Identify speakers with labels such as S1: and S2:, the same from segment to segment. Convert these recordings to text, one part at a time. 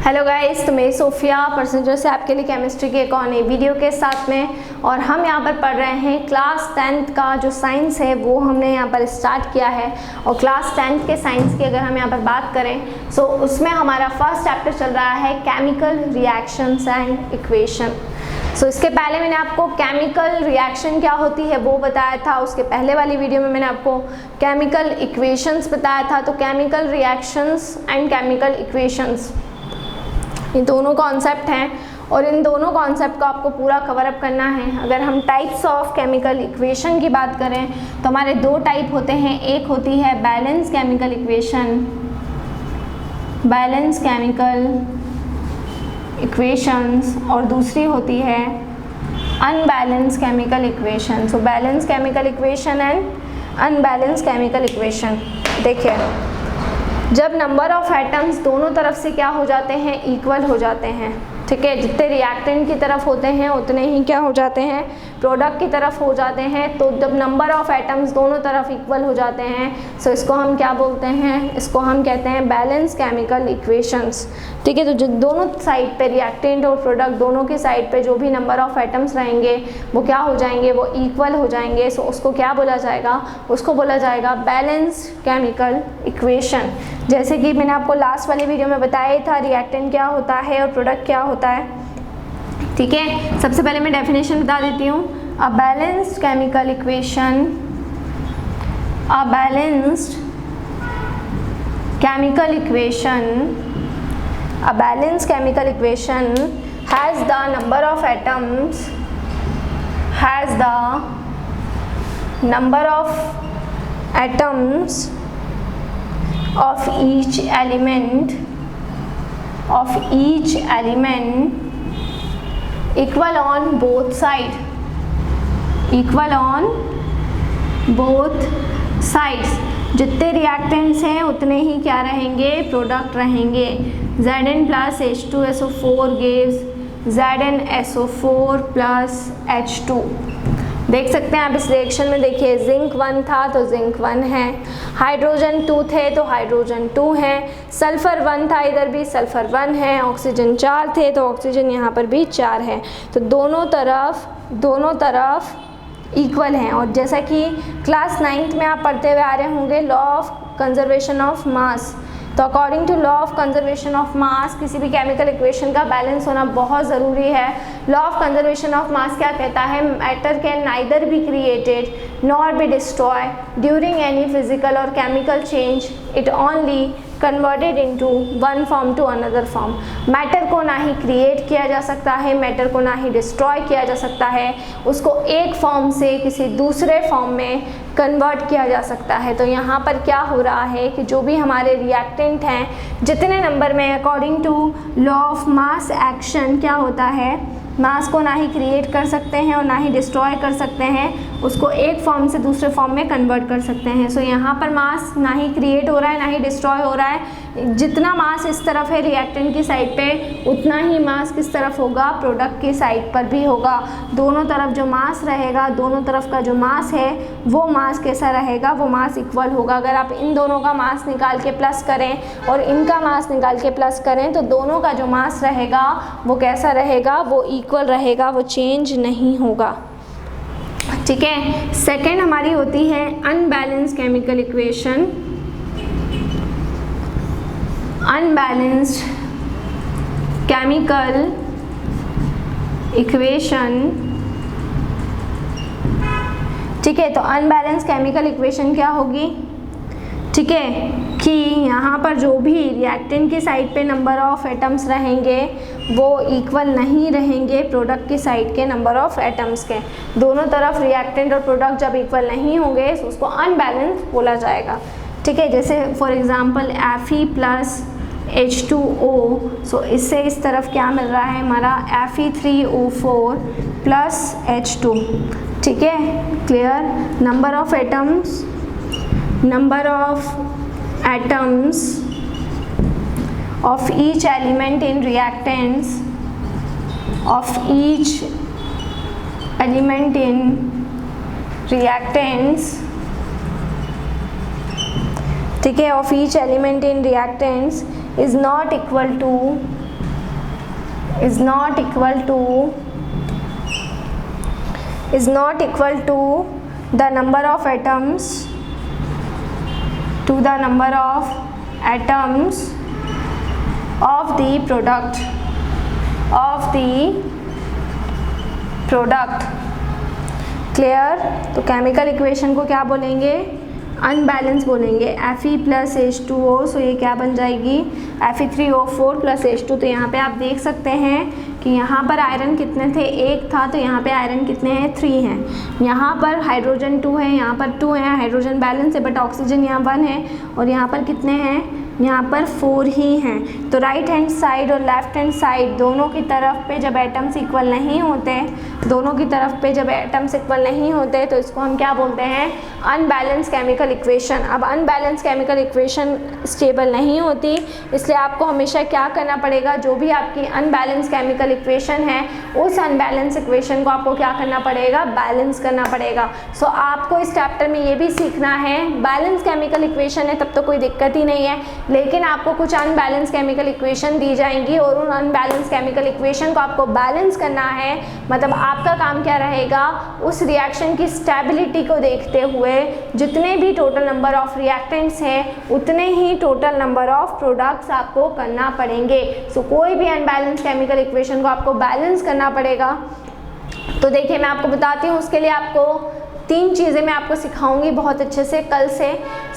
S1: Hello guys, तो मैं Sophia परसेंजर से आपके लिए केमिस्ट्री के एक और नई वीडियो के साथ में। और हम यहाँ पर पढ़ रहे हैं क्लास 10th का जो साइंस है वो हमने यहाँ पर स्टार्ट किया है। और क्लास 10th के साइंस की अगर हम यहाँ पर बात करें तो उसमें हमारा फर्स्ट चैप्टर चल रहा है केमिकल रिएक्शंस एंड इक्वेशन। इसके पहले मैंने आपको केमिकल रिएक्शन क्या होती है वो बताया था। उसके पहले वाली वीडियो में मैंने आपको केमिकल इक्वेशंस बताया था। तो chemical reactions and chemical equations ये दोनों कॉन्सेप्ट हैं और इन दोनों कॉन्सेप्ट को आपको पूरा कवर अप करना है। अगर हम टाइप्स ऑफ केमिकल इक्वेशन की बात करें तो हमारे दो टाइप होते हैं। एक होती है balance chemical equation, balance chemical equations, और दूसरी होती है unbalance chemical equation. So balance chemical equation and unbalance chemical equation. देखिए, जब नंबर ऑफ एटम्स दोनों तरफ से क्या हो जाते हैं, इक्वल हो जाते हैं, ठीक है। जितने रिएक्टेंट की तरफ होते हैं उतने ही क्या हो जाते हैं, प्रोडक्ट की तरफ हो जाते हैं। तो जब नंबर ऑफ एटम्स दोनों तरफ इक्वल हो जाते हैं सो इसको हम क्या बोलते हैं, इसको हम कहते हैं बैलेंस केमिकल इक्वेशंस, ठीक है। तो जो दोनों साइड पे रिएक्टेंट और प्रोडक्ट दोनों की साइड पे जो भी नंबर ऑफ एटम्स रहेंगे वो क्या हो जाएंगे, वो इक्वल हो जाएंगे। सो उसको क्या बोला जाएगा, उसको बोला जाएगा बैलेंस केमिकल इक्वेशन। जैसे कि मैंने आपको लास्ट वाली वीडियो में बताया था रिएक्टेंट क्या होता है और प्रोडक्ट क्या होता है, ठीक है। सबसे पहले मैं डेफिनेशन बता देती हूँ। A balanced chemical equation, a balanced chemical equation, a balanced chemical equation has the number of atoms, has the number of atoms of each element equal on both side, equal on both sides। जितने reactants हैं उतने ही क्या रहेंगे, product रहेंगे। Zn plus H2SO4 gives ZnSO4 plus H2। देख सकते हैं आप इस रिएक्शन में, देखिए जिंक 1 था तो जिंक 1 है, हाइड्रोजन 2 थे तो हाइड्रोजन 2 है, सल्फ़र 1 था इधर भी सल्फ़र 1 है, ऑक्सीजन 4 थे तो ऑक्सीजन यहाँ पर भी 4 है। तो दोनों तरफ इक्वल हैं। और जैसा कि क्लास 9th में आप पढ़ते हुए आ रहे होंगे law of conservation of mass, तो according to law of conservation of mass किसी भी केमिकल इक्वेशन का बैलेंस होना बहुत ज़रूरी है। Law of conservation of mass क्या कहता है, matter can neither be created nor be destroy during any physical और chemical change, it only converted into one form to another form. Matter को ना ही क्रिएट किया जा सकता है, मैटर को ना ही डिस्ट्रॉय किया जा सकता है, उसको एक फॉर्म से किसी दूसरे फॉर्म में कन्वर्ट किया जा सकता है। तो यहाँ पर क्या हो रहा है कि जो भी हमारे रिएक्टेंट हैं जितने नंबर में, according to law of mass action क्या होता है, मास को ना ही क्रिएट कर सकते हैं और ना ही डिस्ट्रॉय कर सकते हैं, उसको एक फॉर्म से दूसरे फॉर्म में कन्वर्ट कर सकते हैं। सो यहाँ पर मास ना ही क्रिएट हो रहा है ना ही डिस्ट्रॉय हो रहा है। जितना मास इस तरफ है रिएक्टेंट की साइड पे उतना ही मास किस तरफ होगा, प्रोडक्ट की साइड पर भी होगा। दोनों तरफ जो मास रहेगा, दोनों तरफ का जो मास है वो मास कैसा रहेगा, वो मास इक्वल होगा। अगर आप इन दोनों का मास निकाल के प्लस करें और इनका मास निकाल के प्लस करें तो दोनों का जो मास रहेगा वो कैसा रहेगा, वो इक्वल रहेगा, वो चेंज नहीं होगा, ठीक है। सेकेंड हमारी होती है unbalanced chemical equation, unbalanced chemical equation, ठीक है। तो अनबैलेंस्ड केमिकल इक्वेशन क्या होगी, ठीक है, कि यहाँ पर जो भी रिएक्टेंट की साइड पे नंबर ऑफ एटम्स रहेंगे वो इक्वल नहीं रहेंगे प्रोडक्ट की साइड के नंबर ऑफ एटम्स के। दोनों तरफ रिएक्टेंट और प्रोडक्ट जब इक्वल नहीं होंगे तो उसको अनबैलेंस बोला जाएगा, ठीक है। जैसे for example Fe plus H2O, सो इससे इस तरफ क्या मिल रहा है हमारा Fe3O4 प्लस H2, ठीक है, clear. Number of atoms, number of atoms of each element in reactants, of each element in reactants, ठीक है, of each element in reactants is not equal to is not equal to the number of atoms of the product clear. तो chemical equation को क्या बोलेंगे, unbalance बोलेंगे। Fe+H2O, सो ये क्या बन जाएगी Fe3O4 + H2। तो यहाँ पे आप देख सकते हैं कि यहाँ पर आयरन कितने थे, 1 था, तो यहाँ पे आयरन कितने हैं, 3 हैं। यहाँ पर हाइड्रोजन 2 है, यहाँ पर 2 है, हाइड्रोजन बैलेंस है, बट ऑक्सीजन यहाँ 1 है, और यहाँ पर कितने हैं, यहाँ पर 4 ही हैं। तो राइट हैंड साइड और लेफ्ट हैंड साइड दोनों की तरफ पे जब एटम्स इक्वल नहीं होते, तो इसको हम क्या बोलते हैं, अनबैलेंस केमिकल इक्वेशन। अब अनबैलेंस केमिकल इक्वेशन स्टेबल नहीं होती, इसलिए आपको हमेशा क्या करना पड़ेगा, जो भी आपकी अनबैलेंस केमिकल इक्वेशन है उस अनबैलेंस इक्वेशन को आपको क्या करना पड़ेगा, बैलेंस करना पड़ेगा। सो आपको इस चैप्टर में ये भी सीखना है, बैलेंस केमिकल इक्वेशन है तब तो कोई दिक्कत ही नहीं है, लेकिन आपको कुछ अनबैलेंस केमिकल इक्वेशन दी जाएंगी और उन अनबैलेंस केमिकल इक्वेशन को आपको बैलेंस करना है। मतलब आपका काम क्या रहेगा, उस रिएक्शन की स्टेबिलिटी को देखते हुए जितने भी टोटल नंबर ऑफ रिएक्टेंट्स हैं उतने ही टोटल नंबर ऑफ प्रोडक्ट्स आपको करना पड़ेंगे। सो कोई भी अनबैलेंस केमिकल इक्वेशन को आपको बैलेंस करना पड़ेगा। तो देखिए मैं आपको बताती हूँ, उसके लिए आपको 3 चीज़ें मैं आपको सिखाऊंगी बहुत अच्छे से कल से।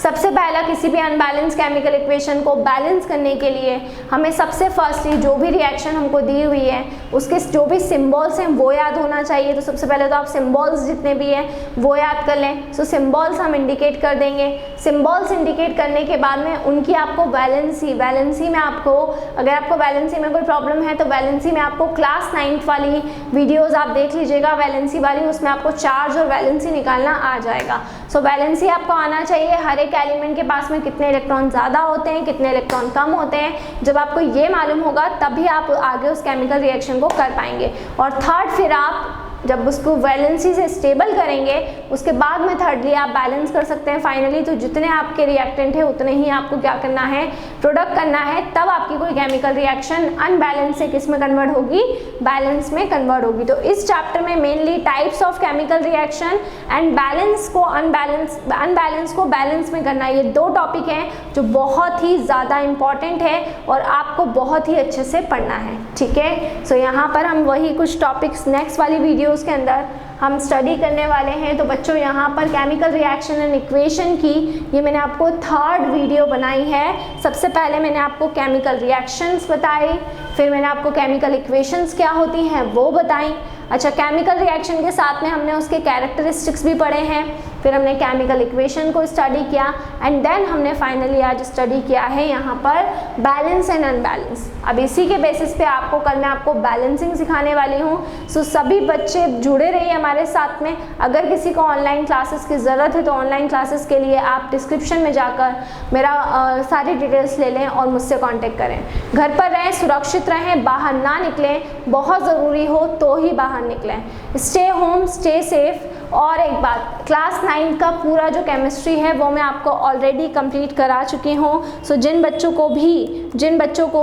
S1: सबसे पहला, किसी भी अनबैलेंस केमिकल इक्वेशन को बैलेंस करने के लिए हमें सबसे फर्स्टली जो भी रिएक्शन हमको दी हुई है उसके जो भी सिंबल्स हैं वो याद होना चाहिए। तो सबसे पहले तो आप सिंबल्स जितने भी हैं वो याद कर लें। सो सिंबल्स हम इंडिकेट कर देंगे। सिंबल्स इंडिकेट करने के बाद में उनकी आपको वैलेंसी में आपको, अगर आपको वैलेंसी में कोई प्रॉब्लम है तो वैलेंसी में आपको क्लास 9th वाली वीडियोज़ आप देख लीजिएगा, वैलेंसी वाली, उसमें आपको चार्ज और वैलेंसी निकालना आ जाएगा। सो वैलेंसी आपको आना चाहिए, हर एक एलिमेंट के पास में कितने इलेक्ट्रॉन ज़्यादा होते हैं, कितने इलेक्ट्रॉन कम होते हैं। जब आपको ये मालूम होगा तभी आप आगे उस केमिकल रिएक्शन को कर पाएंगे। और थर्ड, फिर आप जब उसको वैलेंसी से स्टेबल करेंगे उसके बाद में थर्डली आप बैलेंस कर सकते हैं फाइनली। तो जितने आपके रिएक्टेंट है उतने ही आपको क्या करना है, प्रोडक्ट करना है, तब आपकी कोई केमिकल रिएक्शन अनबैलेंस से किस में कन्वर्ट होगी, बैलेंस में कन्वर्ट होगी। तो इस चैप्टर में mainly types of chemical reaction and balance को अनबैलेंस को बैलेंस में करना, ये 2 टॉपिक हैं जो बहुत ही ज़्यादा इंपॉर्टेंट है और आपको बहुत ही अच्छे से पढ़ना है, ठीक है। सो यहाँ पर हम वही कुछ टॉपिक्स नेक्स्ट वाली वीडियो उसके अंदर हम स्टडी करने वाले हैं। तो बच्चों यहाँ पर केमिकल रिएक्शन एंड इक्वेशन की ये मैंने आपको 3rd वीडियो बनाई है। सबसे पहले मैंने आपको केमिकल रिएक्शंस बताई, फिर मैंने आपको केमिकल इक्वेशंस क्या होती हैं वो बताई। अच्छा, केमिकल रिएक्शन के साथ में हमने उसके कैरेक्टरिस्टिक्स भी पढ़े हैं, फिर हमने केमिकल इक्वेशन को स्टडी किया एंड देन हमने फाइनली आज स्टडी किया है यहाँ पर बैलेंस एंड अनबैलेंस। अब इसी के बेसिस पे आपको कल मैं आपको बैलेंसिंग सिखाने वाली हूँ। सो सभी बच्चे जुड़े रहिए हमारे साथ में। अगर किसी को ऑनलाइन क्लासेस की ज़रूरत है तो ऑनलाइन क्लासेस के लिए आप डिस्क्रिप्शन में जाकर मेरा सारी डिटेल्स ले लें और मुझसे कॉन्टेक्ट करें। घर पर रहें, सुरक्षित रहें, बाहर ना निकलें, बहुत ज़रूरी हो तो ही बाहर निकलें। Stay home, stay safe. और एक बात, क्लास 9 का पूरा जो केमिस्ट्री है वो मैं आपको ऑलरेडी कंप्लीट करा चुकी हूँ। सो जिन बच्चों को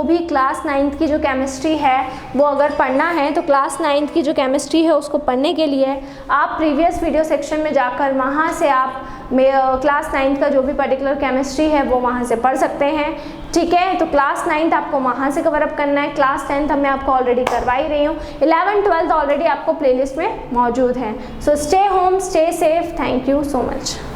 S1: भी क्लास 9 की जो केमिस्ट्री है वो अगर पढ़ना है तो क्लास 9 की जो केमिस्ट्री है उसको पढ़ने के लिए आप प्रीवियस वीडियो सेक्शन में जाकर वहाँ से आप क्लास 9 का जो भी पर्टिकुलर केमिस्ट्री है वो वहाँ से पढ़ सकते हैं, ठीक है। तो क्लास 9 आपको वहाँ से कवर अप करना है। क्लास 10 मैं आपको ऑलरेडी करवा ही रही हूँ। 11th 12th ऑलरेडी आपको प्लेलिस्ट में मौजूद है। So stay home, stay safe. Thank you so much.